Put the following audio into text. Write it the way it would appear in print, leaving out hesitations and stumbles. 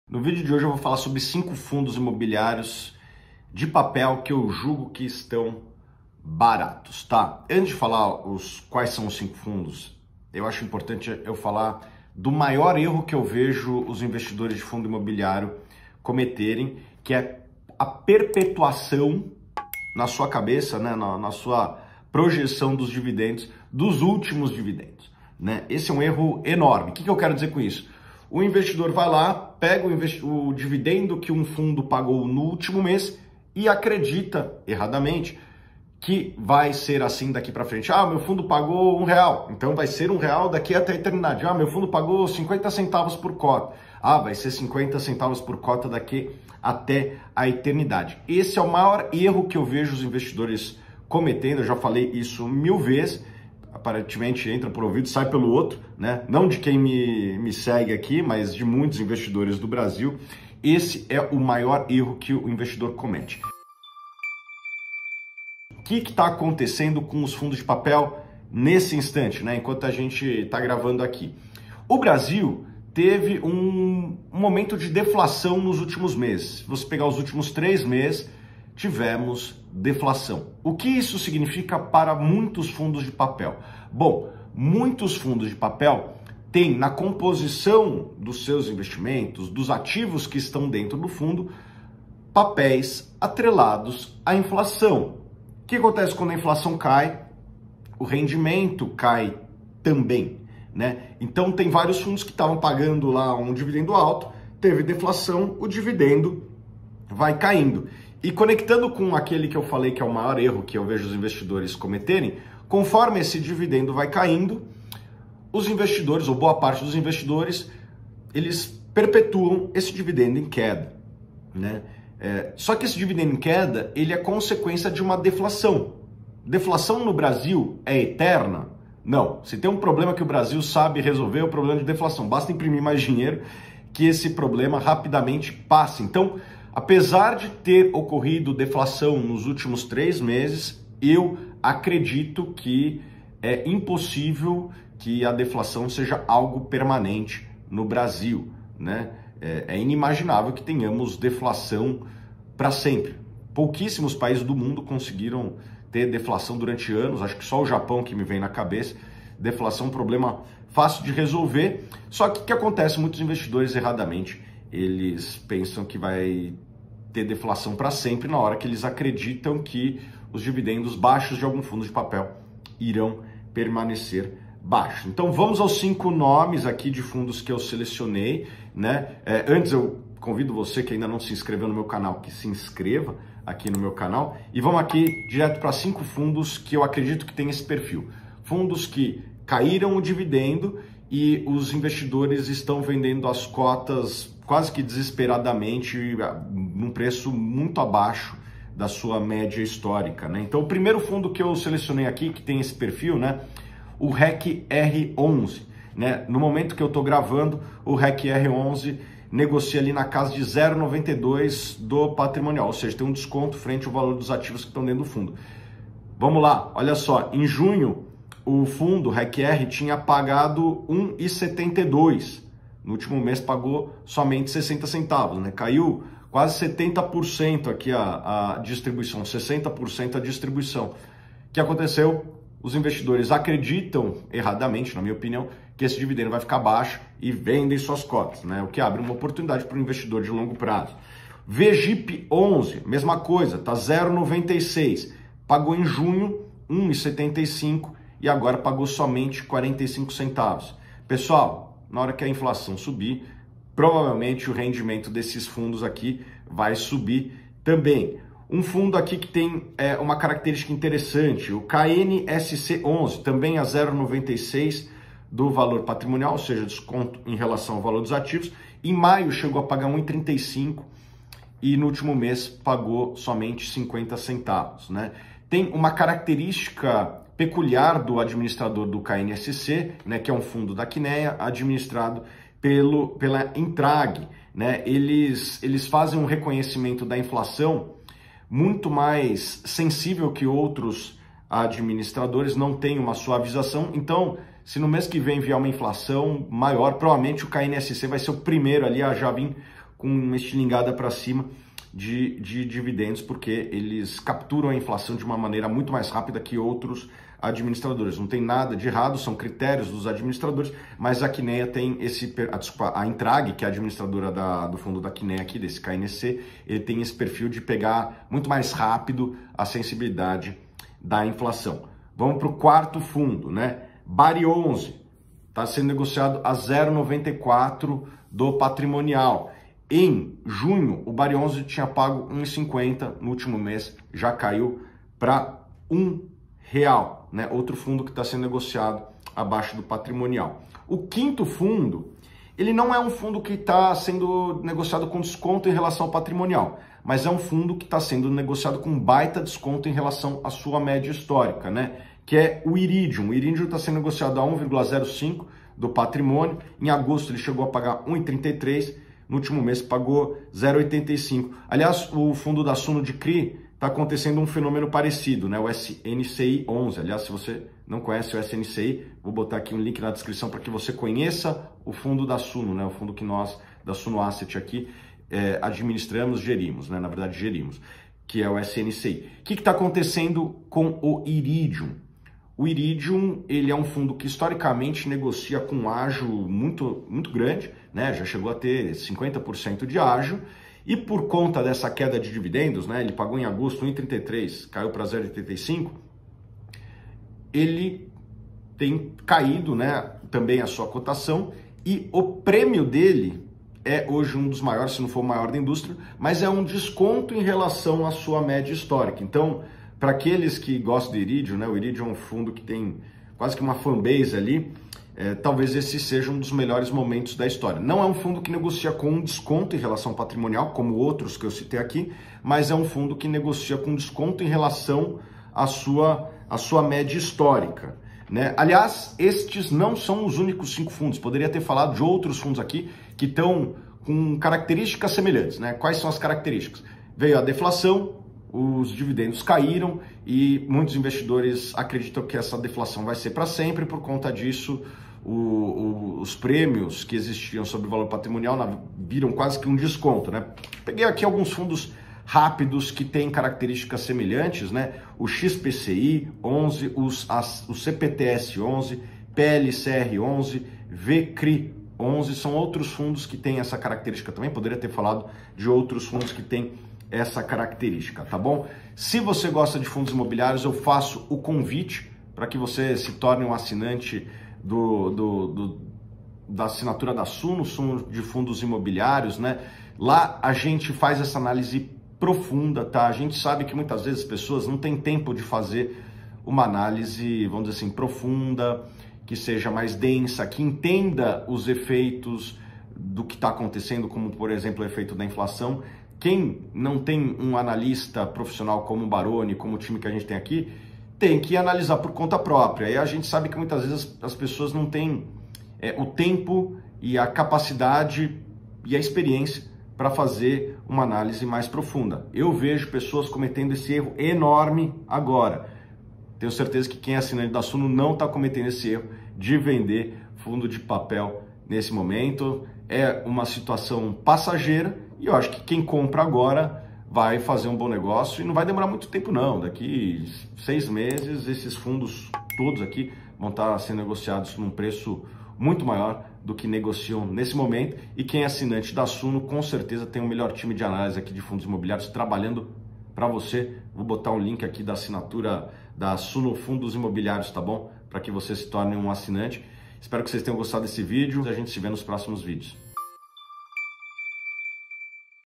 No vídeo de hoje eu vou falar sobre 5 fundos imobiliários de papel que eu julgo que estão baratos, tá? Antes de falar quais são os 5 fundos, eu acho importante eu falar do maior erro que eu vejo os investidores de fundo imobiliário cometerem, que é a perpetuação na sua cabeça, né, na sua projeção dos dividendos, dos últimos dividendos, né? Esse é um erro enorme. O que eu quero dizer com isso? O investidor vai lá, pega o dividendo que um fundo pagou no último mês e acredita, erradamente, que vai ser assim daqui para frente. Ah, meu fundo pagou R$1, então vai ser R$1 daqui até a eternidade. Ah, meu fundo pagou 50 centavos por cota. Ah, vai ser 50 centavos por cota daqui até a eternidade. Esse é o maior erro que eu vejo os investidores cometendo. Eu já falei isso 1000 vezes. Aparentemente entra por um ouvido, sai pelo outro, né? Não de quem me segue aqui, mas de muitos investidores do Brasil. Esse é o maior erro que o investidor comete. O que está acontecendo com os fundos de papel nesse instante, né? Enquanto a gente está gravando aqui? O Brasil teve um momento de deflação nos últimos meses. Se você pegar os últimos 3 meses, tivemos deflação. O que isso significa para muitos fundos de papel? Bom, muitos fundos de papel têm na composição dos seus investimentos, dos ativos que estão dentro do fundo, papéis atrelados à inflação. O que acontece quando a inflação cai? O rendimento cai também, né? Então tem vários fundos que estavam pagando lá um dividendo alto, teve deflação, o dividendo vai caindo. E conectando com aquele que eu falei que é o maior erro que eu vejo os investidores cometerem, conforme esse dividendo vai caindo, os investidores, ou boa parte dos investidores, eles perpetuam esse dividendo em queda, né? Só que esse dividendo em queda, ele é consequência de uma deflação. Deflação no Brasil é eterna? Não. Se tem um problema que o Brasil sabe resolver, é o problema de deflação. Basta imprimir mais dinheiro que esse problema rapidamente passa. Então, apesar de ter ocorrido deflação nos últimos 3 meses, eu acredito que é impossível que a deflação seja algo permanente no Brasil, né? É inimaginável que tenhamos deflação para sempre. Pouquíssimos países do mundo conseguiram ter deflação durante anos, acho que só o Japão que me vem na cabeça. Deflação é um problema fácil de resolver, só que o que acontece? Muitos investidores erradamente, eles pensam que vai ter deflação para sempre na hora que eles acreditam que os dividendos baixos de algum fundo de papel irão permanecer baixos. Então vamos aos 5 nomes aqui de fundos que eu selecionei, né? Antes eu convido você que ainda não se inscreveu no meu canal, que se inscreva aqui no meu canal, e vamos aqui direto para 5 fundos que eu acredito que tem esse perfil. Fundos que caíram o dividendo e os investidores estão vendendo as cotas quase que desesperadamente num preço muito abaixo da sua média histórica, né? Então o primeiro fundo que eu selecionei aqui, que tem esse perfil, né? O REC R11, né? No momento que eu estou gravando, o REC R11 negocia ali na casa de 0,92 do patrimonial, ou seja, tem um desconto frente ao valor dos ativos que estão dentro do fundo. Vamos lá, olha só, em junho o fundo REC-R tinha pagado 1,72, no último mês pagou somente 60 centavos, né? Caiu quase 70% aqui a distribuição, 60% a distribuição. O que aconteceu? Os investidores acreditam, erradamente, na minha opinião, que esse dividendo vai ficar baixo e vendem suas cotas, né? O que abre uma oportunidade para o investidor de longo prazo. VGIP 11, mesma coisa, tá 0,96, pagou em junho 1,75 e agora pagou somente 45 centavos. Pessoal, na hora que a inflação subir, provavelmente o rendimento desses fundos aqui vai subir também. Um fundo aqui que tem uma característica interessante, o KNSC11, também a 0,96 do valor patrimonial, ou seja, desconto em relação ao valor dos ativos. Em maio chegou a pagar 1,35 e no último mês pagou somente 50 centavos, né? Tem uma característica peculiar do administrador do KNSC, né, que é um fundo da Quineia, administrado pela Intrag, né? Eles fazem um reconhecimento da inflação muito mais sensível que outros administradores, não tem uma suavização. Então, se no mês que vem vier uma inflação maior, provavelmente o KNSC vai ser o primeiro ali a já vir com uma estilingada para cima de dividendos, porque eles capturam a inflação de uma maneira muito mais rápida que outros administradores. Não tem nada de errado, são critérios dos administradores, mas a Kinea tem a Intrag, que é a administradora do fundo da Kinea aqui, desse KNC, ele tem esse perfil de pegar muito mais rápido a sensibilidade da inflação. Vamos para o quarto fundo, né? Bari 11, está sendo negociado a 0,94 do patrimonial. Em junho, o Bari 11 tinha pago 1,50, no último mês já caiu para R$1, né? Outro fundo que está sendo negociado abaixo do patrimonial. O quinto fundo, ele não é um fundo que está sendo negociado com desconto em relação ao patrimonial, mas é um fundo que está sendo negociado com baita desconto em relação à sua média histórica, né? Que é o Iridium. O Iridium está sendo negociado a 1,05 do patrimônio. Em agosto ele chegou a pagar 1,33, no último mês pagou 0,85. Aliás, o fundo da Suno de CRI está acontecendo um fenômeno parecido, né? O SNCI 11. Aliás, se você não conhece o SNCI, vou botar aqui um link na descrição para que você conheça o fundo da Suno, né? O fundo que nós, da Suno Asset aqui, administramos, gerimos, né? Na verdade, gerimos, que é o SNCI. O que está acontecendo com o Iridium? O Iridium, ele é um fundo que historicamente negocia com ágio muito grande, né? Já chegou a ter 50% de ágio, e por conta dessa queda de dividendos, né? Ele pagou em agosto 1,33, caiu para 0,85, ele tem caído, né? Também a sua cotação, e o prêmio dele é hoje um dos maiores, se não for o maior da indústria, mas é um desconto em relação à sua média histórica. Então, para aqueles que gostam de Iridium, né? O Iridium é um fundo que tem quase que uma fanbase ali, talvez esse seja um dos melhores momentos da história. Não é um fundo que negocia com um desconto em relação ao patrimonial, como outros que eu citei aqui, mas é um fundo que negocia com desconto em relação à sua média histórica, né? Aliás, estes não são os únicos 5 fundos. Poderia ter falado de outros fundos aqui que estão com características semelhantes, né? Quais são as características? Veio a deflação, os dividendos caíram e muitos investidores acreditam que essa deflação vai ser para sempre. Por conta disso, os prêmios que existiam sobre o valor patrimonial viram quase que um desconto, né? Peguei aqui alguns fundos rápidos que têm características semelhantes, né? O XPCI 11, o CPTS 11, PLCR 11, VCRI 11, são outros fundos que têm essa característica também. Poderia ter falado de outros fundos que têm essa característica, tá bom? Se você gosta de fundos imobiliários, eu faço o convite para que você se torne um assinante da assinatura da Suno de fundos imobiliários, né? Lá a gente faz essa análise profunda, tá? A gente sabe que muitas vezes as pessoas não têm tempo de fazer uma análise, vamos dizer assim, profunda, que seja mais densa, que entenda os efeitos do que está acontecendo, como por exemplo o efeito da inflação. Quem não tem um analista profissional como o Baroni, como o time que a gente tem aqui, tem que analisar por conta própria. E a gente sabe que muitas vezes as pessoas não têm o tempo e a capacidade e a experiência para fazer uma análise mais profunda. Eu vejo pessoas cometendo esse erro enorme agora. Tenho certeza que quem é assinante da Suno não está cometendo esse erro de vender fundo de papel nesse momento. É uma situação passageira e eu acho que quem compra agora vai fazer um bom negócio e não vai demorar muito tempo não. Daqui 6 meses esses fundos todos aqui vão estar sendo negociados num preço muito maior do que negociam nesse momento, e quem é assinante da Suno com certeza tem o melhor time de análise aqui de fundos imobiliários trabalhando para você. Vou botar um link aqui da assinatura da Suno Fundos Imobiliários, tá bom? Para que você se torne um assinante. Espero que vocês tenham gostado desse vídeo e a gente se vê nos próximos vídeos.